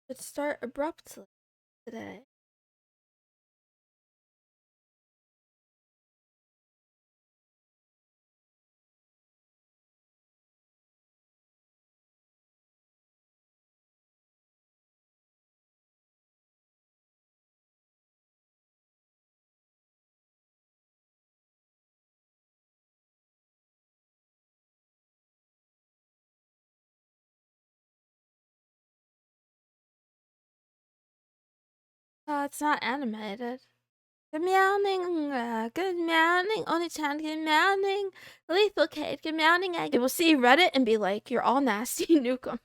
Let's start abruptly today. It's not animated. Good morning, Oni-chan, good morning, Lethal Kate, good morning, Egg. They will see Reddit and be like, you're all nasty, nuke them.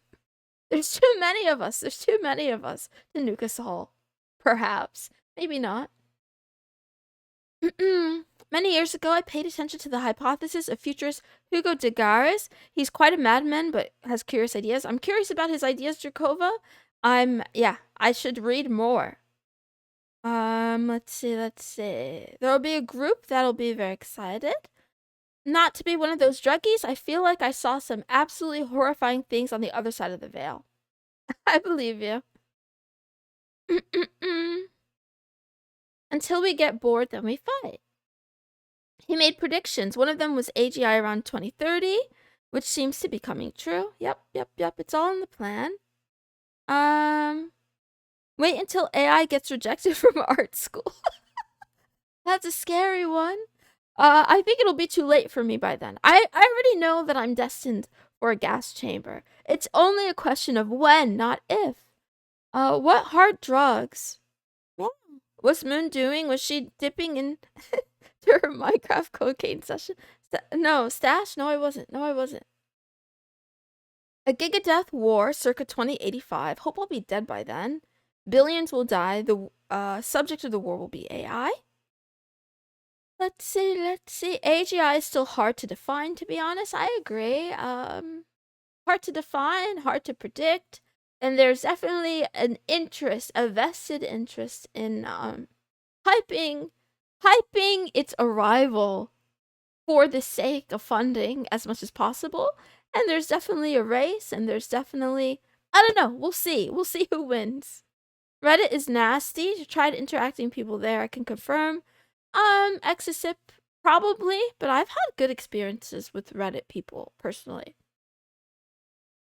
There's too many of us. There's too many of us to nuke us all. Perhaps. Maybe not. Many years ago, I paid attention to the hypothesis of futurist Hugo de Garis. He's quite a madman, but has curious ideas. I'm curious about his ideas, Drakova. I should read more. Let's see. There'll be a group that'll be very excited. Not to be one of those druggies, I feel like I saw some absolutely horrifying things on the other side of the veil. I believe you. Until we get bored, then we fight. He made predictions. One of them was AGI around 2030, which seems to be coming true. Yep. It's all in the plan. Wait until AI gets rejected from art school. That's a scary one. I think it'll be too late for me by then. I already know that I'm destined for a gas chamber. It's only a question of when, not if. What hard drugs? What's Moon doing? Was she dipping in to her Minecraft cocaine session? No, stash? No, I wasn't. A Gigadeath war circa 2085. Hope I'll be dead by then. Billions will die. The subject of the war will be AI. Let's see. AGI is still hard to define, to be honest. I agree. Hard to define, hard to predict. And there's definitely an interest, a vested interest in hyping its arrival for the sake of funding as much as possible. And there's definitely a race, and there's definitely, I don't know, we'll see who wins. Reddit is nasty. Tried interacting with people there, I can confirm. Exisip, probably, but I've had good experiences with Reddit people, personally.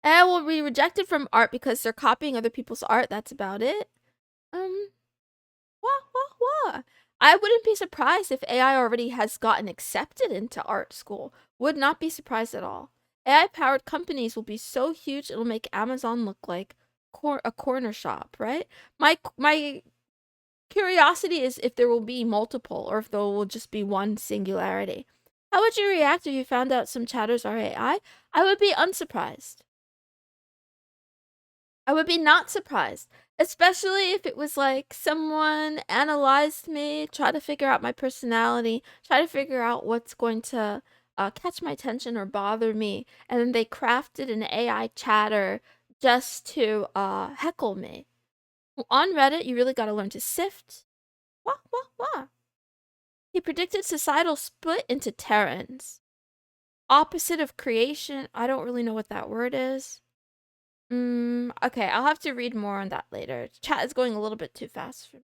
And will be rejected from art because they're copying other people's art, that's about it. I wouldn't be surprised if AI already has gotten accepted into art school. Would not be surprised at all. AI-powered companies will be so huge it'll make Amazon look like a corner shop, right? My curiosity is if there will be multiple or if there will just be one singularity. How would you react if you found out some chatters are AI? I would be unsurprised. I would be not surprised, especially if it was like someone analyzed me, try to figure out my personality, try to figure out what's going to catch my attention or bother me, and then they crafted an AI chatter just to heckle me. On Reddit, you really got to learn to sift. Wah. He predicted societal split into Terrans. Opposite of creation. I don't really know what that word is. Okay, I'll have to read more on that later. Chat is going a little bit too fast for me.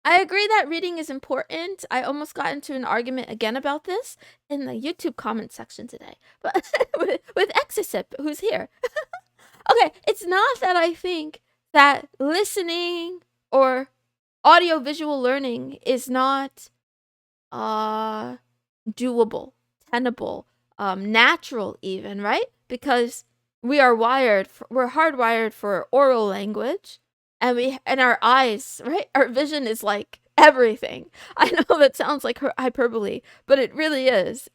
I agree that reading is important. I almost got into an argument again about this in the YouTube comment section today, but with Exisip, who's here. Okay, it's not that I think that listening or audio-visual learning is not doable, tenable, natural even, right? Because we're hardwired for oral language, and our eyes, right? Our vision is like everything. I know that sounds like hyperbole, but it really is.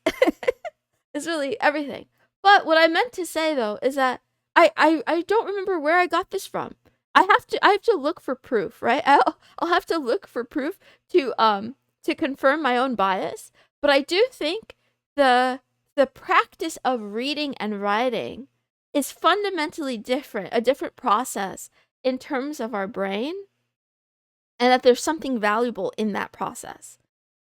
It's really everything. But what I meant to say though is that I don't remember where I got this from. I have to look for proof, right? I'll have to look for proof to confirm my own bias. But I do think the practice of reading and writing is fundamentally different, a different process in terms of our brain, and that there's something valuable in that process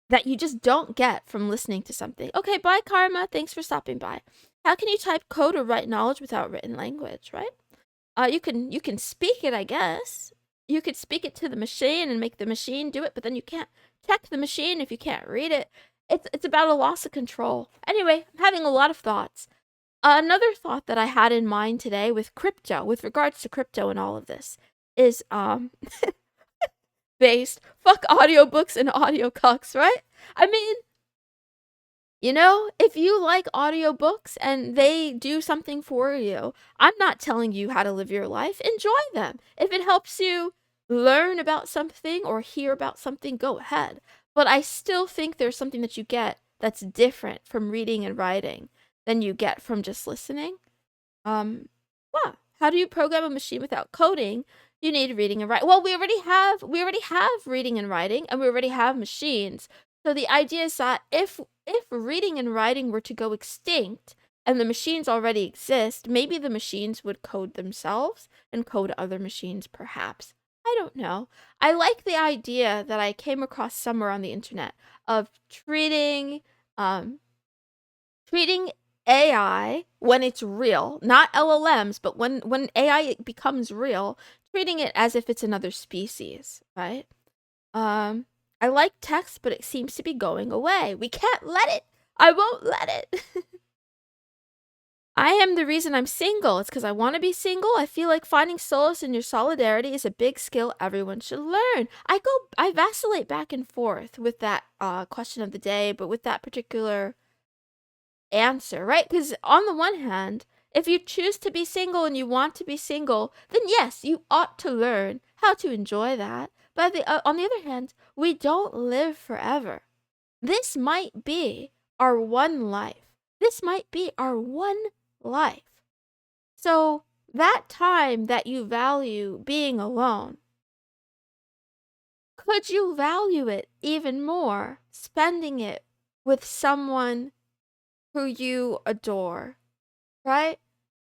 that you just don't get from listening to something. Okay, bye, Karma. Thanks for stopping by. How can you type code or write knowledge without written language, right? You can speak it, I guess. You could speak it to the machine and make the machine do it, but then you can't check the machine if you can't read it. It's about a loss of control. Anyway, I'm having a lot of thoughts. Another thought that I had in mind today with crypto, with regards to crypto and all of this, is based fuck audiobooks and audio cucks, right? I mean, you know, if you like audiobooks and they do something for you, I'm not telling you how to live your life. Enjoy them. If it helps you learn about something or hear about something, go ahead. But I still think there's something that you get that's different from reading and writing than you get from just listening. Well, how do you program a machine without coding? You need reading and writing. Well, we already have reading and writing, and we already have machines. So the idea is that if reading and writing were to go extinct and the machines already exist, maybe the machines would code themselves and code other machines, perhaps. I don't know. I like the idea that I came across somewhere on the internet of treating AI when it's real, not LLMs, but when AI becomes real, treating it as if it's another species, right? I like text, but it seems to be going away. We can't let it. I won't let it. I am the reason I'm single. It's because I want to be single. I feel like finding solace in your solidarity is a big skill everyone should learn. I vacillate back and forth with that question of the day, but with that particular answer, right? Because on the one hand, if you choose to be single and you want to be single, then yes, you ought to learn how to enjoy that. But on the other hand, we don't live forever. This might be our one life. This might be our one life. So that time that you value being alone, could you value it even more spending it with someone who you adore, right?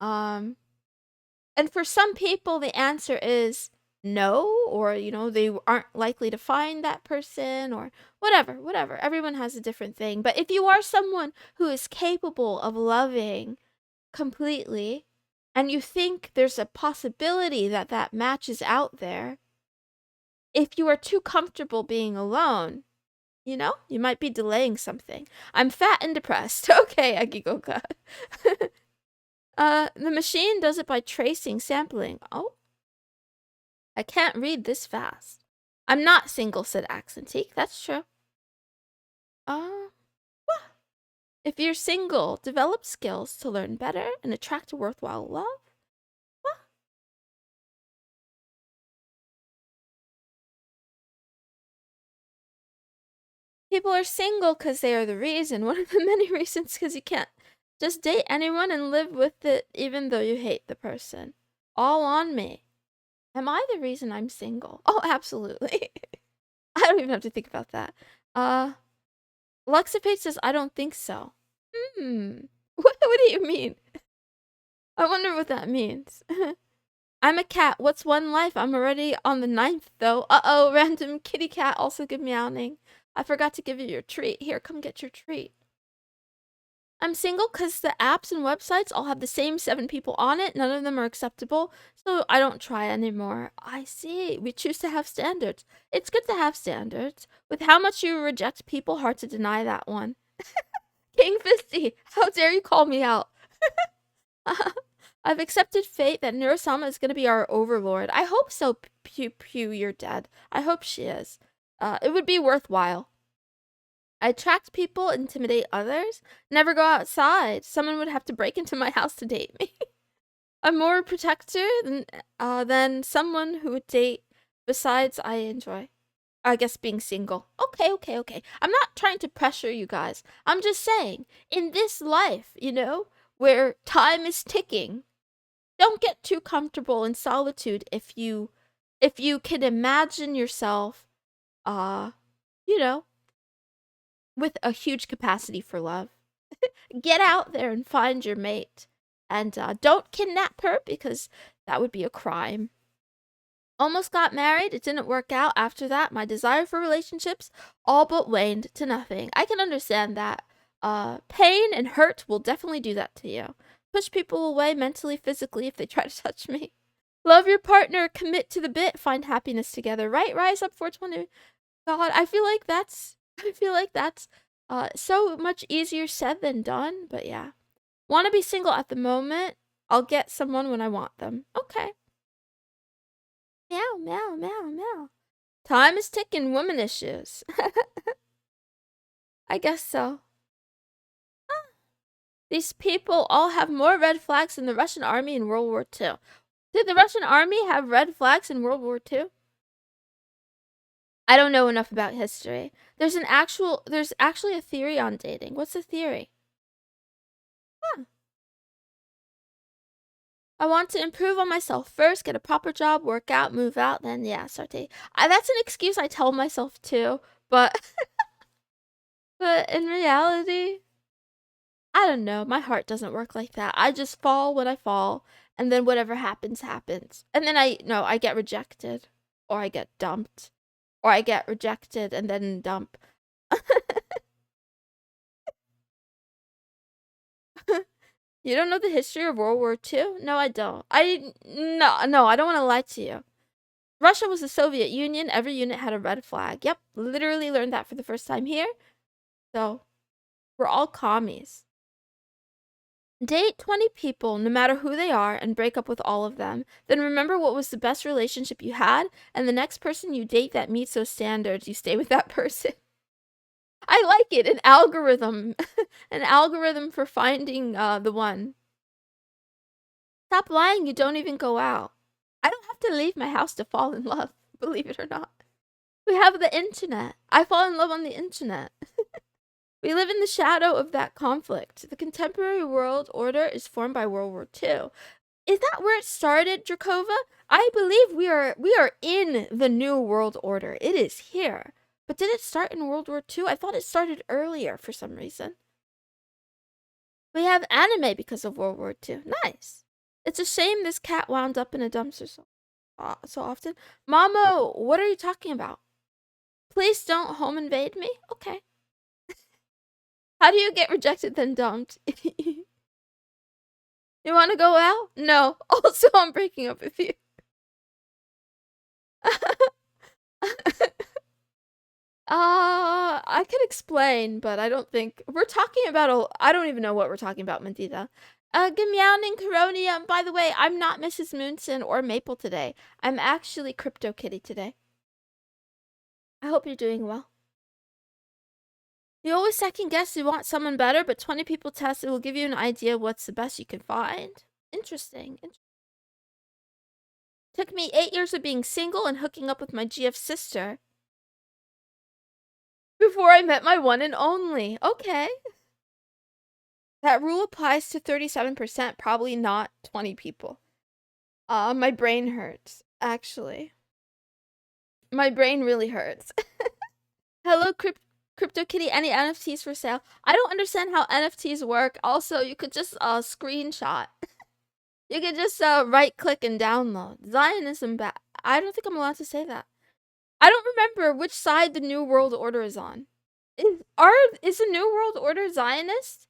And for some people, the answer is no, or, you know, they aren't likely to find that person, or whatever. Everyone has a different thing. But if you are someone who is capable of loving completely, and you think there's a possibility that that match is out there, if you are too comfortable being alone, you know, you might be delaying something. I'm fat and depressed. Okay, Agigoka. The machine does it by tracing, sampling. Oh, I can't read this fast. I'm not single, said Accentique. That's true. What? If you're single, develop skills to learn better and attract a worthwhile love. What? People are single because they are the reason. One of the many reasons because you can't just date anyone and live with it even though you hate the person. All on me. Am I the reason I'm single? Oh, absolutely. I don't even have to think about that. Luxapage says, I don't think so. What do you mean? I wonder what that means. I'm a cat. What's one life? I'm already on the 9th, though. Uh-oh, random kitty cat also give meowing. I forgot to give you your treat. Here, come get your treat. I'm single because the apps and websites all have the same 7 people on it. None of them are acceptable, so I don't try anymore. I see. We choose to have standards. It's good to have standards. With how much you reject people, hard to deny that one. King Fisty, how dare you call me out? I've accepted fate that Nurosama is going to be our overlord. I hope so, Pew Pew, you're dead. I hope she is. It would be worthwhile. I attract people, intimidate others, never go outside. Someone would have to break into my house to date me. I'm more a protector than someone who would date. Besides, I enjoy, I guess, being single. Okay. I'm not trying to pressure you guys. I'm just saying, in this life, you know, where time is ticking, don't get too comfortable in solitude if you can imagine yourself, you know, with a huge capacity for love. Get out there and find your mate. And don't kidnap her because that would be a crime. Almost got married. It didn't work out. After that, my desire for relationships all but waned to nothing. I can understand that. Pain and hurt will definitely do that to you. Push people away mentally, physically if they try to touch me. Love your partner, commit to the bit, find happiness together. Right? Rise up 420. God, I feel like that's so much easier said than done, but yeah. Want to be single at the moment? I'll get someone when I want them. Okay. Meow, meow, meow, meow. Time is ticking, woman issues. I guess so. These people all have more red flags than the Russian army in World War II. Did the Russian army have red flags in World War II? I don't know enough about history. There's actually a theory on dating. What's the theory? Huh. I want to improve on myself first, get a proper job, work out, move out, then yeah, start dating. That's an excuse I tell myself too, but but in reality, I don't know. My heart doesn't work like that. I just fall when I fall, and then whatever happens, happens. And then I get rejected, or I get dumped, or I get rejected and then dump. You don't know the history of World War II? No, I don't. No, I don't want to lie to you. Russia was the Soviet Union. Every unit had a red flag. Yep, literally learned that for the first time here. So, we're all commies. Date 20 people, no matter who they are, and break up with all of them. Then remember what was the best relationship you had, and the next person you date that meets those standards, you stay with that person. I like it. An algorithm. An algorithm for finding the one. Stop lying, you don't even go out. I don't have to leave my house to fall in love, believe it or not. We have the internet. I fall in love on the internet. We live in the shadow of that conflict. The contemporary world order is formed by World War II. Is that where it started, Drakova? I believe we are in the new world order. It is here. But did it start in World War II? I thought it started earlier for some reason. We have anime because of World War II. Nice. It's a shame this cat wound up in a dumpster so often. Mamo, what are you talking about? Please don't home invade me? Okay. How do you get rejected then dumped? You want to go out? No. Also, I'm breaking up with you. I can explain, but I don't think we're talking about I don't even know what we're talking about, Mentita. Good meowing, Coronium. By the way, I'm not Mrs. Moonson or Maple today. I'm actually Crypto Kitty today. I hope you're doing well. You always second guess you want someone better, but 20 people test it will give you an idea of what's the best you can find. Interesting. Took me 8 years of being single and hooking up with my GF sister before I met my one and only. Okay. That rule applies to 37%, probably not 20 people. My brain hurts, actually. My brain really hurts. Hello, Crypto Kitty, any NFTs for sale? I don't understand how NFTs work. Also, you could just screenshot. You could just right click and download. Zionism back. I don't think I'm allowed to say that. I don't remember which side the New World Order is on. Is the New World Order Zionist?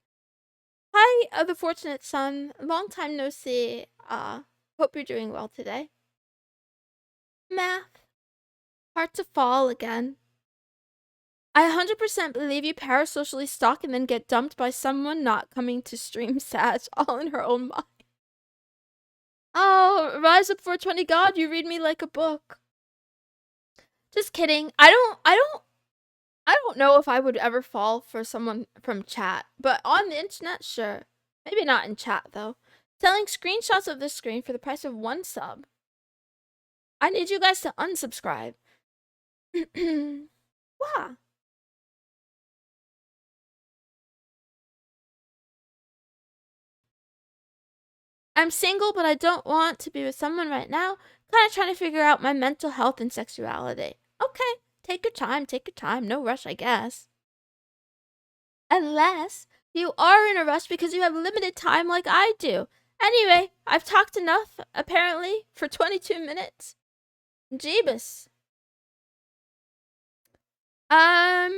Hi, the Fortunate Son. Long time no see. Hope you're doing well today. Math. Hard to fall again. I 100% believe you parasocially stalk and then get dumped by someone not coming to stream Sag, all in her own mind. Oh, Rise Up 420 God, you read me like a book. Just kidding. I don't know if I would ever fall for someone from chat, but on the internet, sure. Maybe not in chat though. Selling screenshots of this screen for the price of 1 sub. I need you guys to unsubscribe. Wow. I'm single, but I don't want to be with someone right now. Kind of trying to figure out my mental health and sexuality. Okay, take your time, no rush, I guess. Unless you are in a rush because you have limited time like I do. Anyway, I've talked enough, apparently, for 22 minutes. Jeebus. Wow.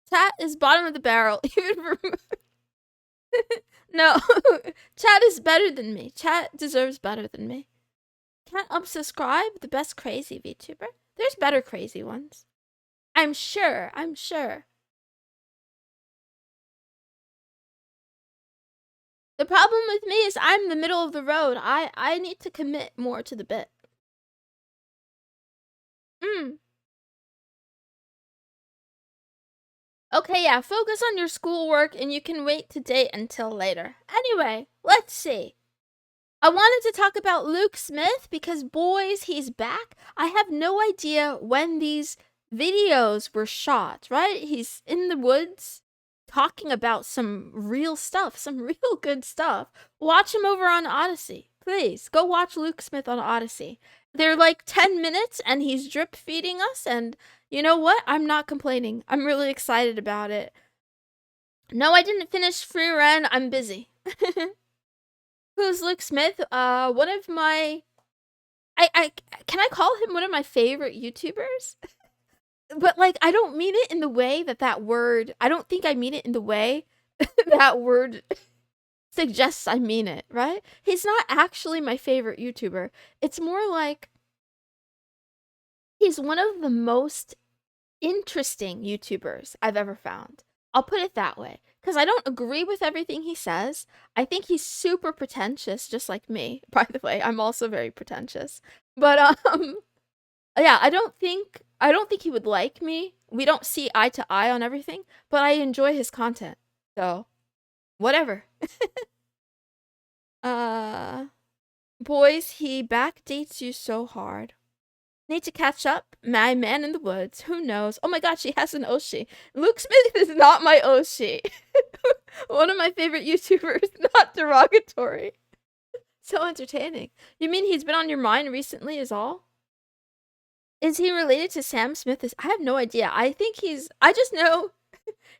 That is bottom of the barrel. Even for No, chat is better than me. Chat deserves better than me. Can't unsubscribe the best crazy VTuber? There's better crazy ones. I'm sure. I'm sure. The problem with me is I'm the middle of the road. I need to commit more to the bit. Okay, yeah, focus on your schoolwork and you can wait to date until later. Anyway, let's see. I wanted to talk about Luke Smith because, boys, he's back. I have no idea when these videos were shot, right? He's in the woods talking about some real stuff, some real good stuff. Watch him over on Odyssey. Please, go watch Luke Smith on Odyssey. They're like 10 minutes and he's drip feeding us, and you know what? I'm not complaining. I'm really excited about it. No, I didn't finish Free Ren. I'm busy. Who's Luke Smith? One of my, I can I call him one of my favorite YouTubers? But like, I don't mean it in the way that word. I don't think I mean it in the way that word suggests I mean it. Right? He's not actually my favorite YouTuber. It's more like he's one of the most interesting YouTubers I've ever found. I'll put it that way. Because I don't agree with everything he says. I think he's super pretentious, just like me. By the way, I'm also very pretentious. But yeah, I don't think he would like me. We don't see eye to eye on everything, but I enjoy his content. So, whatever. uh Boys, he backdates you so hard. Need to catch up? My man in the woods. Who knows? Oh my god, she has an Oshi. Luke Smith is not my Oshi. One of my favorite YouTubers, not derogatory. So entertaining. You mean he's been on your mind recently is all? Is he related to Sam Smith? I have no idea. I just know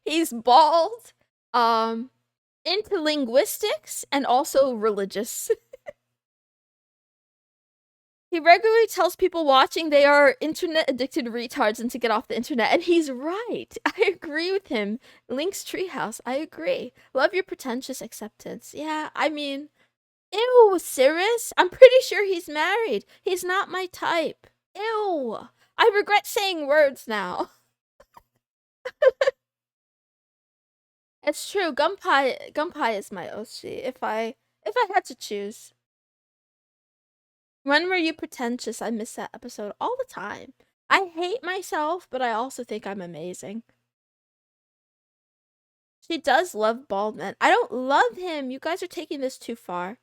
he's bald, into linguistics, and also religious. He regularly tells people watching they are internet addicted retards and to get off the internet, and he's right. I agree with him. Link's Treehouse, I agree. Love your pretentious acceptance. Yeah, I mean, ew, Cirrus? I'm pretty sure he's married. He's not my type. Ew. I regret saying words now. It's true. Gunpie is my Oshi. If I had to choose. When were you pretentious? I miss that episode all the time. I hate myself, but I also think I'm amazing. She does love bald men. I don't love him. You guys are taking this too far.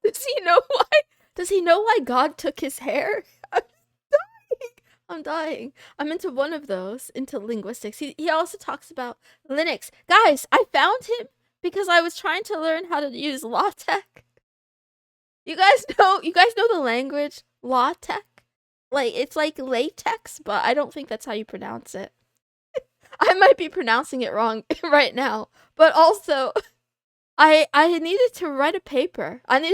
Does he know why? Does he know why God took his hair? I'm dying. I'm dying. I'm into one of those, into linguistics. He also talks about Linux. Guys, I found him because I was trying to learn how to use LaTeX. You guys know the language LaTeX? Like it's like latex, but I don't think that's how you pronounce it. I might be pronouncing it wrong right now. But also I needed to write a paper. And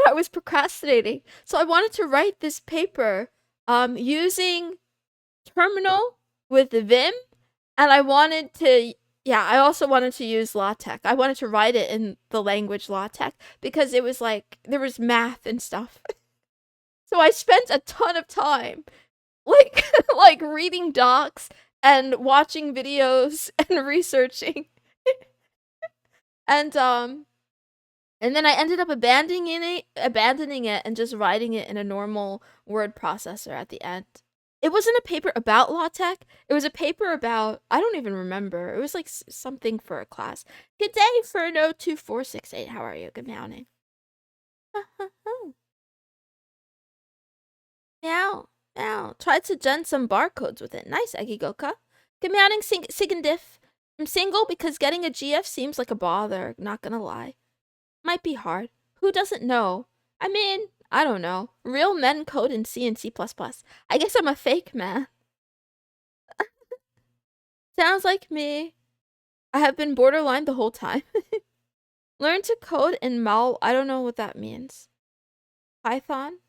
I was procrastinating. So I wanted to write this paper using Terminal with Vim, and I also wanted to use LaTeX. I wanted to write it in the language LaTeX because it was like there was math and stuff. So I spent a ton of time like like reading docs and watching videos and researching. And and then I ended up abandoning it and just writing it in a normal word processor at the end. It wasn't a paper about LaTeX. It was a paper about, I don't even remember. It was like something for a class. Good day, Ferno2468. How are you? Good morning. Meow. Meow. Tried to gen some barcodes with it. Nice, Egigoka. Good morning, Sigandiff. I'm single because getting a GF seems like a bother. Not gonna lie. Might be hard. Who doesn't know? I mean, I don't know. Real men code in C and C++. I guess I'm a fake man. Sounds like me. I have been borderline the whole time. Learn to code in Mal. I don't know what that means. Python?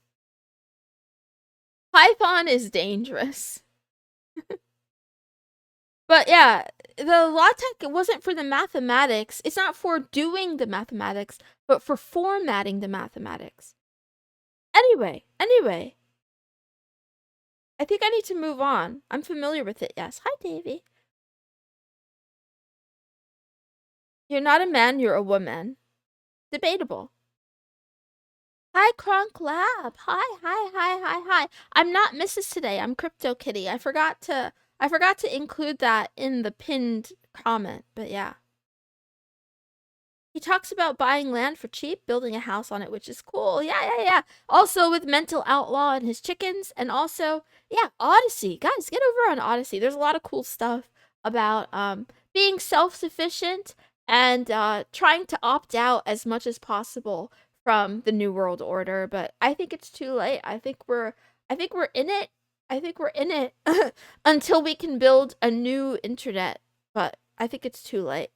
Python is dangerous. But yeah, the law tech wasn't for the mathematics. It's not for doing the mathematics, but for formatting the mathematics. Anyway, I think I need to move on. I'm familiar with it, yes. Hi, Davy. You're not a man, you're a woman. Debatable. Hi, Kronk Lab. Hi. I'm not Mrs. today. I'm Crypto Kitty. I forgot to include that in the pinned comment, but yeah. He talks about buying land for cheap, building a house on it, which is cool. Yeah. Also with Mental Outlaw and his chickens, and also, yeah, Odyssey. Guys, get over on Odyssey. There's a lot of cool stuff about being self-sufficient and trying to opt out as much as possible from the New World Order, but I think it's too late. I think we're in it. I think we're in it until we can build a new internet, but I think it's too late.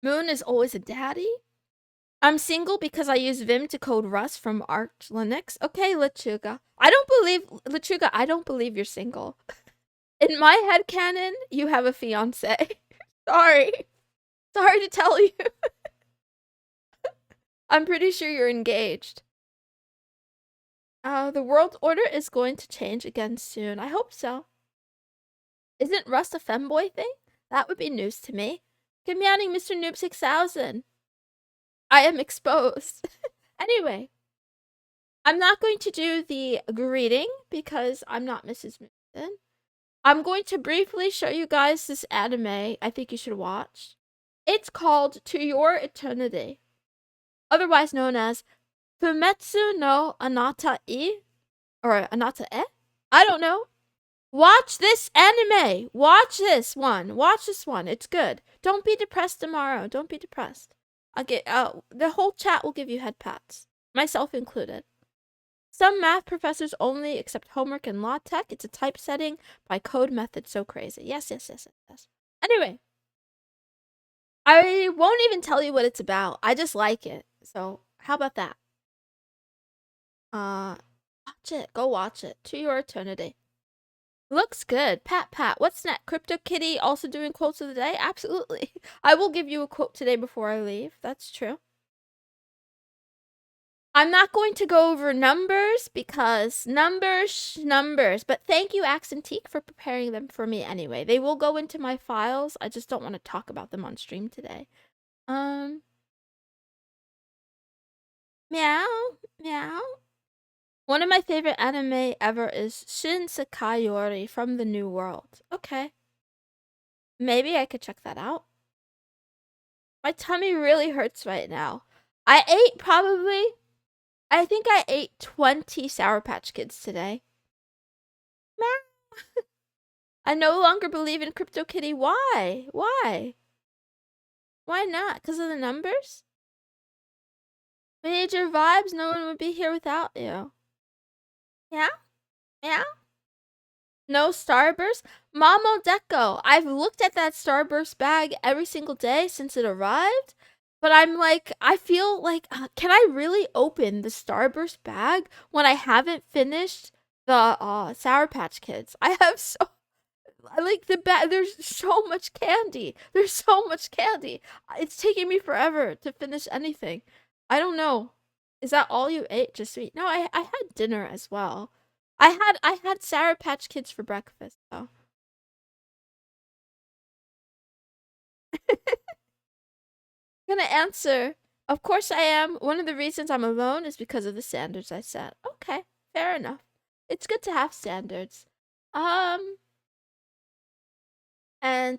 Moon is always a daddy. I'm single because I use Vim to code Rust from Arch Linux. Okay, Lechuga. I don't believe you're single. In my headcanon, you have a fiance. Sorry. Sorry to tell you. I'm pretty sure you're engaged. The world order is going to change again soon. I hope so. Isn't Rust a femboy thing? That would be news to me. Good morning, Mr. Noob 6000. I am exposed. Anyway, I'm not going to do the greeting because I'm not Mrs. Moonson. I'm going to briefly show you guys this anime I think you should watch. It's called To Your Eternity, otherwise known as Fumetsu no Anata E, or Anata E? I don't know. Watch this anime. Watch this one. It's good. Don't be depressed tomorrow. Don't be depressed. I'll get the whole chat will give you head pats, myself included. Some math professors only accept homework and law tech. It's a typesetting by code method. So crazy. Yes. Anyway, I won't even tell you what it's about. I just like it. So how about that? Watch it. Go watch it. To Your Eternity. Looks good. Pat. What's next? Crypto Kitty also doing quotes of the day? Absolutely. I will give you a quote today before I leave. That's true. I'm not going to go over numbers because numbers, but thank you, Accentique, for preparing them for me anyway. They will go into my files. I just don't want to talk about them on stream today. Meow. One of my favorite anime ever is Shin Sekai Yori from the New World. Okay. Maybe I could check that out. My tummy really hurts right now. I think I ate 20 Sour Patch Kids today. I no longer believe in Crypto Kitty. Why? Why not? Because of the numbers? Major vibes, no one would be here without you. Yeah? No Starburst? Mamo Deco, I've looked at that Starburst bag every single day since it arrived, but I'm like, I feel like, can I really open the Starburst bag when I haven't finished the Sour Patch Kids? I have so, like, the bag, there's so much candy. It's taking me forever to finish anything. I don't know. Is that all you ate? Just sweet? No, I had dinner as well. I had Sour Patch Kids for breakfast, though. Gonna answer. Of course I am. One of the reasons I'm alone is because of the standards I set. Okay, fair enough. It's good to have standards. And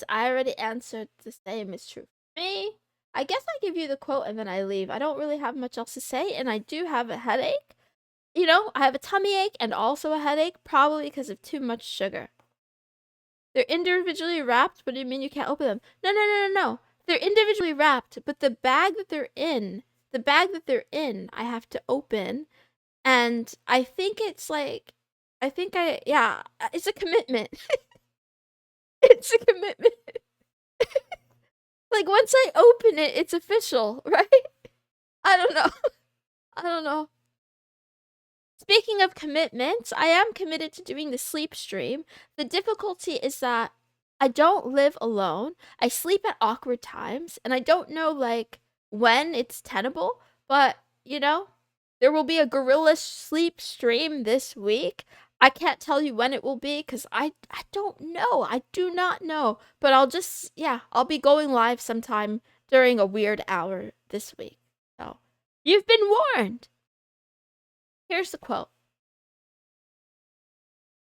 I already answered the same is true for me. I guess I give you the quote and then I leave. I don't really have much else to say, and I do have a headache. You know, I have a tummy ache and also a headache, probably because of too much sugar. They're individually wrapped. What do you mean you can't open them? No. They're individually wrapped, but the bag that they're in, I have to open. And I think it's like, it's a commitment. It's a commitment. Like, once I open it, it's official, right? I don't know. Speaking of commitments, I am committed to doing the sleep stream. The difficulty is that I don't live alone. I sleep at awkward times, and I don't know like when it's tenable, but you know, there will be a gorilla sleep stream this week. I can't tell you when it will be because I don't know. I do not know. But I'll just yeah, I'll be going live sometime during a weird hour this week. So you've been warned. Here's the quote.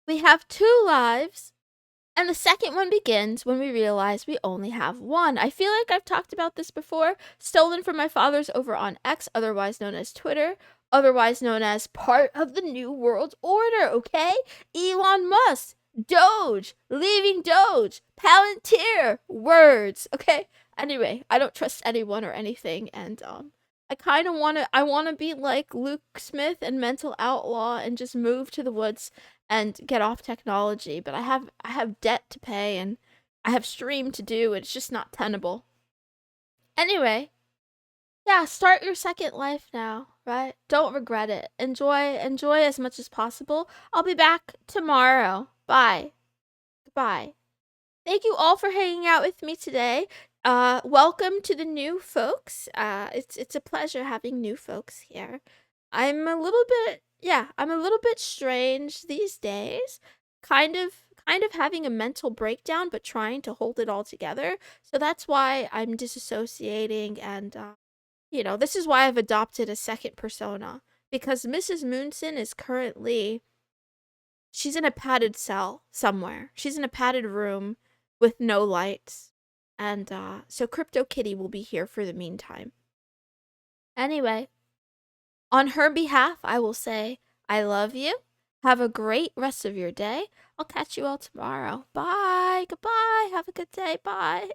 We have two lives, and the second one begins when we realize we only have one. I feel like I've talked about this before. Stolen from my father's over on X, otherwise known as Twitter, otherwise known as part of the New World Order, okay? Elon Musk, Doge, leaving Doge, Palantir, words, okay? Anyway, I don't trust anyone or anything, and I kind of want to be like Luke Smith and Mental Outlaw and just move to the woods and get off technology, but I have debt to pay and I have stream to do. It's just not tenable. Anyway, yeah, start your second life now, right? Don't regret it. Enjoy as much as possible. I'll be back tomorrow. Bye. Goodbye. Thank you all for hanging out with me today. Welcome to the new folks. It's a pleasure having new folks here. I'm a little bit strange these days. Kind of having a mental breakdown, but trying to hold it all together. So that's why I'm disassociating, and this is why I've adopted a second persona, because Mrs. Moonson is currently she's in a padded cell somewhere. She's in a padded room with no lights. And so Crypto Kitty will be here for the meantime. Anyway, on her behalf, I will say, I love you. Have a great rest of your day. I'll catch you all tomorrow. Bye. Goodbye. Have a good day. Bye.